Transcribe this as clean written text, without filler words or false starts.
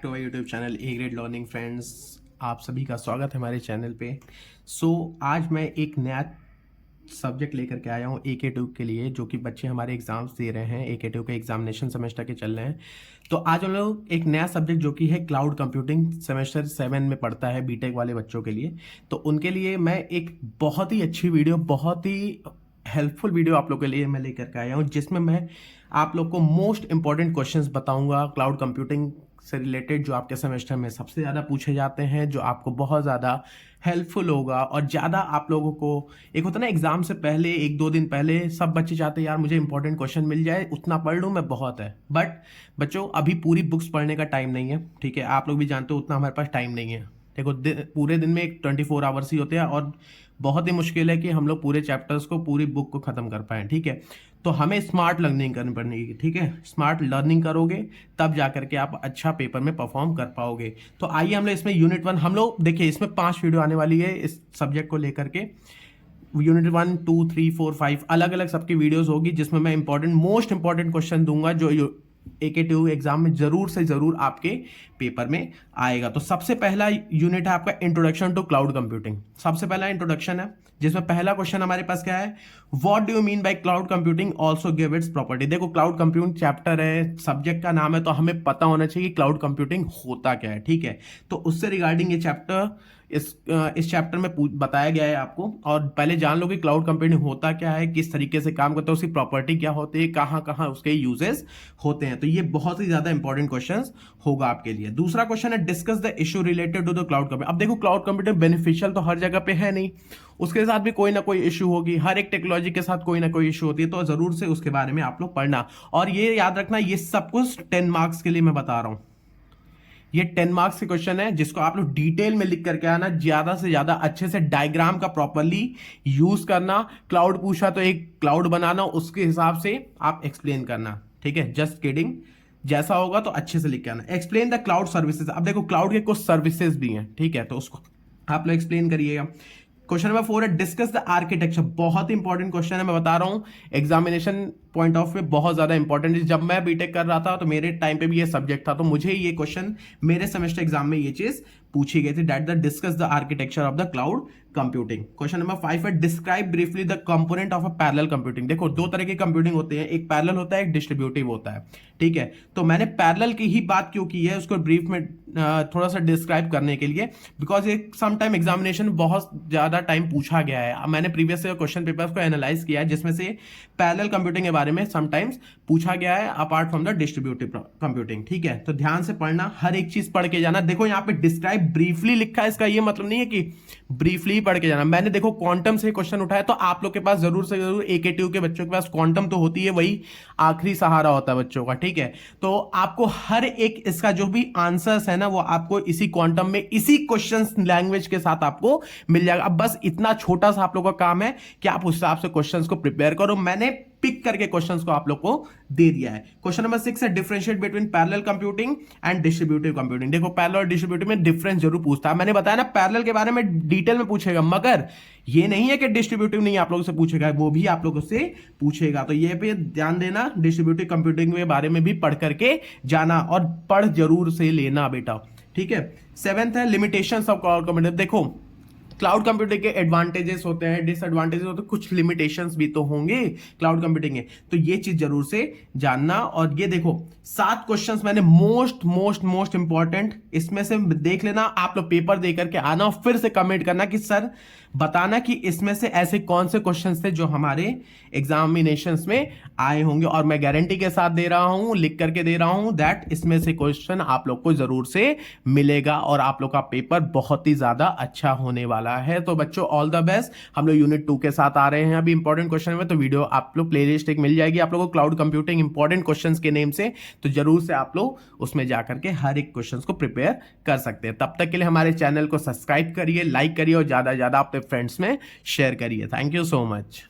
To my YouTube channel A grade learning friends. आप सभी का स्वागत है हमारे चैनल पे। आज मैं एक नया सब्जेक्ट लेकर के आया हूँ AK2 के लिए, जो कि बच्चे हमारे एग्जाम्स दे रहे हैं। AK2 के एग्जामिनेशन सेमेस्टर के चल रहे हैं। तो आज हम लोग एक नया सब्जेक्ट जो कि है क्लाउड कंप्यूटिंग, सेमेस्टर 7 में पढ़ता है बीटेक वाले बच्चों के लिए। तो उनके लिए मैं एक बहुत ही अच्छी वीडियो, बहुत ही हेल्पफुल वीडियो आप लोग के लिए मैं लेकर के आया हूँ, जिसमें मैं आप लोग को मोस्ट इंपॉर्टेंट क्वेश्चंस बताऊंगा क्लाउड कंप्यूटिंग से रिलेटेड, जो आपके सेमेस्टर में सबसे ज़्यादा पूछे जाते हैं, जो आपको बहुत ज़्यादा हेल्पफुल होगा। और ज़्यादा आप लोगों को एक होता है ना, एग्जाम से पहले 1-2 दिन पहले सब बच्चे चाहते हैं यार मुझे इंपॉर्टेंट क्वेश्चन मिल जाए, उतना पढ़ लूँ मैं, बहुत है। बट बच्चों अभी पूरी बुक्स पढ़ने का टाइम नहीं है, ठीक है, आप लोग भी जानते हो उतना हमारे पास टाइम नहीं है। देखो पूरे दिन में 24 आवर्स ही होते हैं और बहुत ही मुश्किल है कि हम लोग पूरे चैप्टर्स को, पूरी बुक को खत्म कर पाएं, ठीक है। तो हमें स्मार्ट लर्निंग करनी पड़ेगी, ठीक है। स्मार्ट लर्निंग करोगे तब जाकर के आप अच्छा पेपर में परफॉर्म कर पाओगे। तो आइए हम लोग इसमें यूनिट 1, हम लोग देखिए इसमें 5 वीडियो आने वाली है इस सब्जेक्ट को लेकर के। यूनिट 1, 2, 3, 4, 5 अलग अलग सबकी वीडियोस होगी, जिसमें मैं मोस्ट इंपॉर्टेंट क्वेश्चन दूंगा जो AK2 एग्जाम में जरूर से जरूर आपके पेपर में आएगा। तो सबसे पहला यूनिट है आपका इंट्रोडक्शन टू क्लाउड कंप्यूटिंग। सबसे पहला इंट्रोडक्शन है, जिसमें पहला क्वेश्चन हमारे पास क्या है, what do you mean by cloud computing, also give its property. देखो क्लाउड कंप्यूटिंग चैप्टर है, सब्जेक्ट का नाम है, तो हमें पता होना चाहिए कि क्लाउड कंप्यूटिंग होता क्या है, ठीक है। तो उससे रिगार्डिंग ये चैप्टर इस चैप्टर में बताया गया है आपको। और पहले जान लो कि क्लाउड कंप्यूटिंग होता क्या है, किस तरीके से काम करता है, उसकी प्रॉपर्टी क्या होती है, कहाँ कहाँ उसके यूजेस होते हैं। तो ये बहुत ही ज्यादा इंपॉर्टेंट क्वेश्चन होगा आपके लिए। दूसरा क्वेश्चन है discuss the issue related to the cloud computing. अब देखो क्लाउड कंप्यूटिंग बेनिफिशियल तो हर जगह पे है नहीं, उसके साथ भी कोई ना कोई इशू होगी, हर एक टेक्नोलॉजी के साथ कोई ना कोई इशू होती है। तो जरूर से उसके बारे में आप लोग पढ़ना। और ये याद रखना, ये सब कुछ 10 मार्क्स के लिए मैं बता रहा हूं। ये 10 मार्क्स के क्वेश्चन है, जिसको आप लोग डिटेल में लिख करके आना, ज्यादा से ज्यादा अच्छे से डायग्राम का प्रॉपरली यूज करना। क्लाउड पूछा तो एक क्लाउड बनाना, उसके हिसाब से आप एक्सप्लेन करना, ठीक है। जस्ट किडिंग, जैसा होगा तो अच्छे से लिख के आना। Explain the cloud services. अब देखो क्लाउड के कुछ सर्विसेज भी हैं, ठीक है, तो उसको आप लोग एक्सप्लेन करिएगा। क्वेश्चन नंबर 4 है डिस्कस द आर्किटेक्चर। बहुत ही इंपॉर्टेंट क्वेश्चन है, मैं बता रहा हूं, एग्जामिनेशन पॉइंट ऑफ व्यू बहुत ज्यादा इंपॉर्टेंट है। जब मैं बीटेक कर रहा था तो मेरे टाइम पे भी ये सब्जेक्ट था, तो मुझे ये क्वेश्चन मेरे सेमेस्टर एग्जाम में ये चीज पूछी गई थी, that the discuss the architecture of the cloud computing. Question number 5 है describe briefly the component of a parallel computing. देखो 2 तरह की कंप्यूटिंग होते हैं, एक पैरेलल होता है, एक डिस्ट्रीब्यूटिव होता है, ठीक है। तो मैंने पैरेलल की ही बात क्यों की है उसको ब्रीफ में थोड़ा सा डिस्क्राइब करने के लिए, बिकॉज ये सम टाइम एग्जामिनेशन बहुत ज्यादा टाइम पूछा गया है। मैंने प्रीवियस क्वेश्चन पेपर्स को एनालाइज किया है, जिसमें से पैरेलल कंप्यूटिंग के बारे में समटाइम्स पूछा गया है apart from the distributive computing, ठीक है। तो ध्यान से पढ़ना, हर एक चीज पढ़ के जाना। देखो यहाँ पे डिस्क्राइब ब्रीफली लिखा है, इसका ये मतलब नहीं है कि ब्रीफली पढ़ के जाना। मैंने देखो क्वांटम से क्वेश्चन उठाया, तो आप लोग के पास जरूर से जरूर AK2 के बच्चों के पास क्वांटम तो होती है, वही आखिरी सहारा होता है बच्चों का, ठीक है। तो आपको हर एक इसका जो भी आंसर्स है ना, वो आपको इसी क्वांटम में, इसी क्वेश्चन लैंग्वेज के साथ आपको मिल जाएगा। अब बस इतना छोटा सा आप लोग का काम है कि आप उस हिसाब से क्वेश्चंस को प्रिपेयर करो। मैंने पिक करके क्वेश्चंस को आप लोग को दे दिया है। क्वेश्चन नंबर 6 है differentiate between parallel computing and distributive computing. देखो पैरेलल और डिस्ट्रीब्यूटिव में डिफरेंस जरूर पूछता है। मैंने बताया ना पैरेलल के बारे में डिटेल में पूछेगा, मगर ये नहीं है कि डिस्ट्रीब्यूटिव नहीं आप लोगों से पूछेगा, वो भी आप लोगों से पूछेगा। तो ये पे ध्यान देना, डिस्ट्रीब्यूटिव कंप्यूटिंग के बारे में भी पढ़ करके जाना, और पढ़ जरूर से लेना बेटा, ठीक है। 7th है लिमिटेशंस ऑफ क्लाउड कंप्यूटिंग। देखो क्लाउड कंप्यूटिंग के एडवांटेजेस होते हैं, डिसएडवांटेजेस होते हैं, कुछ लिमिटेशंस भी तो होंगे क्लाउड कंप्यूटिंग के, तो ये चीज जरूर से जानना। और ये देखो 7 क्वेश्चंस मैंने मोस्ट इंपॉर्टेंट, इसमें से देख लेना, आप लोग पेपर दे करके आना और फिर से कमेंट करना कि सर बताना कि इसमें से ऐसे कौन से क्वेश्चंस थे जो हमारे एग्जामिनेशंस में आए होंगे। और मैं गारंटी के साथ दे रहा हूं, लिख करके दे रहा हूं, दैट इसमें से क्वेश्चन आप लोग को जरूर से मिलेगा और आप लोग का पेपर बहुत ही ज्यादा अच्छा होने वाला है। तो बच्चों ऑल द बेस्ट। हम लोग यूनिट 2 के साथ आ रहे हैं अभी इंपॉर्टेंट क्वेश्चन में, तो वीडियो आप लोग प्लेलिस्ट एक मिल जाएगी आप लोगों को क्लाउड कंप्यूटिंग इंपॉर्टेंट क्वेश्चंस के नेम से, तो जरूर से आप लोग उसमें जाकर के हर एक क्वेश्चन को प्रिपेयर कर सकते हैं। तब तक के लिए हमारे चैनल को सब्सक्राइब करिए, लाइक करिए और ज्यादा से ज्यादा अपने फ्रेंड्स में शेयर करिए। Thank you so much.